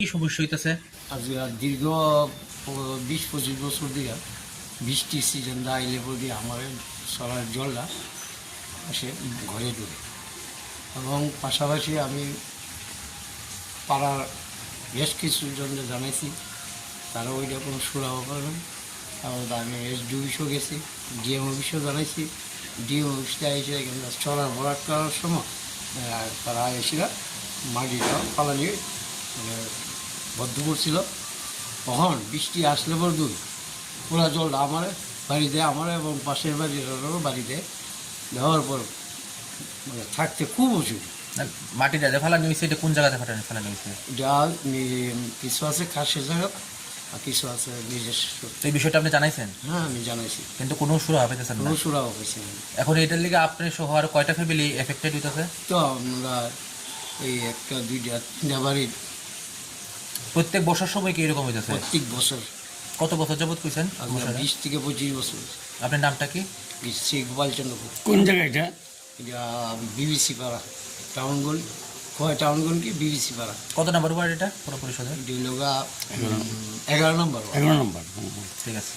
কি সমস্যা হইতেছে? আজকে দীর্ঘ 20-25 বছর দিয়ে বৃষ্টির সিজন আইলে বলি আমার সরার জলটা সে ঘরে ঢুকে এবং পাশাপাশি আমি পাড়ার বেশ কিছু জনকে জানাইছি, তারা ওইটা কোনো সুরাহ করেন। তারপর আমি এসডি অফিসও গেছি, ডিএম অফিসও জানাইছি। ডিএম অফিসটা এসে এখানে চলার ভরাট করার সময় তারা এসেরা মাটিটা পালানি মানে বদ্ধ করছিল। তখন বৃষ্টি আসলে পর পুরা জলটা আমার বাড়িতে আমার এবং পাশের বাড়ির বাড়িতে দেওয়ার পর মানে থাকতে খুব অসুবিধা। মাটিটা যে ফেলানি হয়েছে এটা কোন জায়গাতে ফেলানি হয়েছে? ডাল কিছু আছে খাসের জায়গা আর কিছু আছে নিজস্ব। তো এই বিষয়টা আপনি জানাইছেন? হ্যাঁ, আমি জানাইছি, কিন্তু কোনো সুরা হইতেছেন না। কোনো সুরাও হয়েছে না। এখন এটার লিগে আপনি সহ আর কয়টা ফ্যামিলি এফেক্টেড হইতেছে? তো আমরা এই একটা দুইটা তিনটা বাড়ির প্রত্যেক বর্ষার সময় কি এরকম হইতেছে? প্রত্যেক বছর কত বছর যাবত কইছেন? 20 থেকে 25 বছর। আপনার নামটা কি? শ্রী গোপালচন্দ্রপুর। কোন জায়গা এটা? এটা বিবিসি পাড়া টাউনগঞ্জ, টাউনগঞ্জ কি বিবিসি পাড়া। কত নাম্বার ওয়ার্ড এটা পুরো পরিষদে? এটি হলো 11 নম্বর। 11 নম্বর। ঠিক আছে।